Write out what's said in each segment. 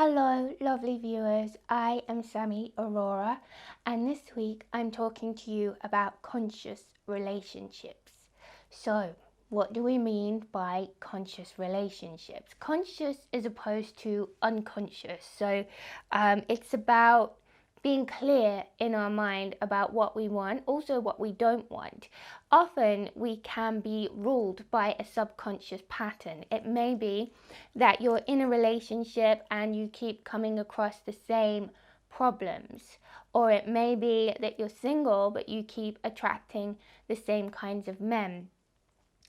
Hello, lovely viewers. I am Sammie Aurora, and this week I'm talking to you about conscious relationships. So, what do we mean by conscious relationships? Conscious as opposed to unconscious. So, it's about being clear in our mind about what we want, also what we don't want. Often we can be ruled by a subconscious pattern. It may be that you're in a relationship and you keep coming across the same problems, or it may be that you're single but you keep attracting the same kinds of men.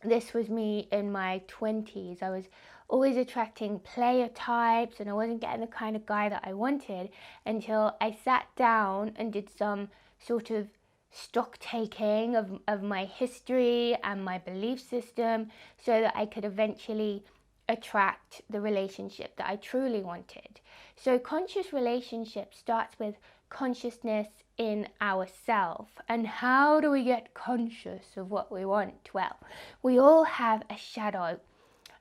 This was me in my 20s. I was always attracting player types and I wasn't getting the kind of guy that I wanted until I sat down and did some sort of stock taking of my history and my belief system so that I could eventually attract the relationship that I truly wanted. So conscious relationship starts with consciousness in ourselves. And how do we get conscious of what we want? Well, we all have a shadow,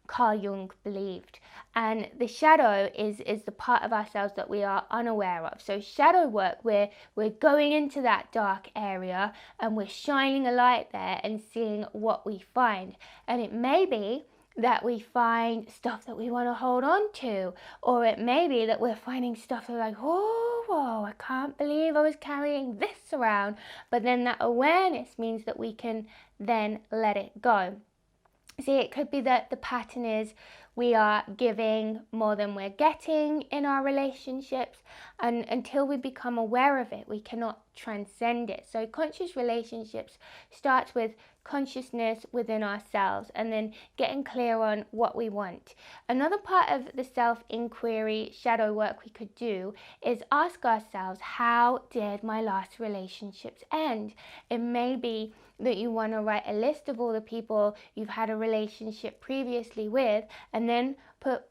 Carl Jung believed, and the shadow is the part of ourselves that we are unaware of. So shadow work, we're going into that dark area and we're shining a light there and seeing what we find. And it may be that we find stuff that we want to hold on to, or it may be that we're finding stuff that's like, whoa, I can't believe I was carrying this around. But then that awareness means that we can then let it go. See, it could be that the pattern is we are giving more than we're getting in our relationships, and until we become aware of it, we cannot transcend it. So conscious relationships starts with consciousness within ourselves and then getting clear on what we want. Another part of the self-inquiry shadow work we could do is ask ourselves, how did my last relationships end? It may be that you want to write a list of all the people you've had a relationship previously with and then put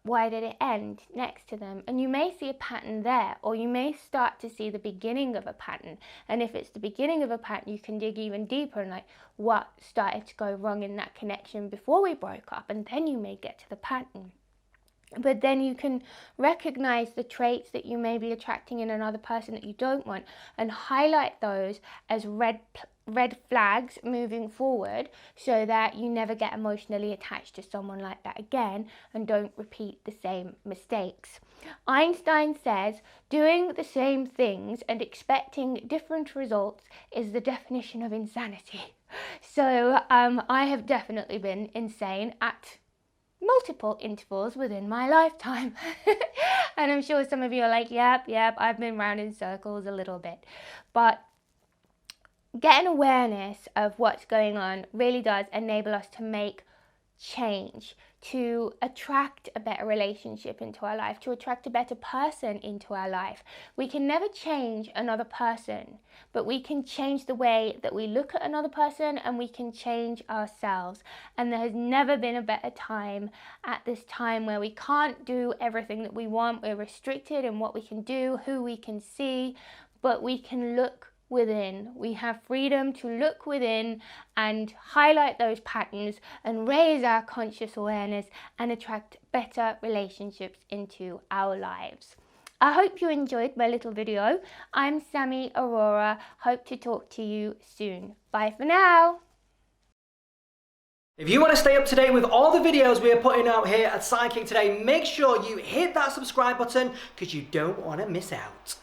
why did it end next to them, and you may see a pattern there, or you may start to see the beginning of a pattern. And if it's the beginning of a pattern, you can dig even deeper and like what started to go wrong in that connection before we broke up, and then you may get to the pattern. But then you can recognize the traits that you may be attracting in another person that you don't want and highlight those as red flags moving forward so that you never get emotionally attached to someone like that again and don't repeat the same mistakes. Einstein says doing the same things and expecting different results is the definition of insanity. So I have definitely been insane at multiple intervals within my lifetime. And I'm sure some of you are like, yep, I've been round in circles a little bit. But getting awareness of what's going on really does enable us to make change, to attract a better relationship into our life, to attract a better person into our life. We can never change another person, but we can change the way that we look at another person, and we can change ourselves. And there has never been a better time at this time where we can't do everything that we want. We're restricted in what we can do, who we can see, but we can look within. We have freedom to look within and highlight those patterns and raise our conscious awareness and attract better relationships into our lives. I hope you enjoyed my little video. I'm Sammie Aurora. Hope to talk to you soon. Bye for now. If you want to stay up to date with all the videos we are putting out here at Psychic Today, make sure you hit that subscribe button because you don't want to miss out.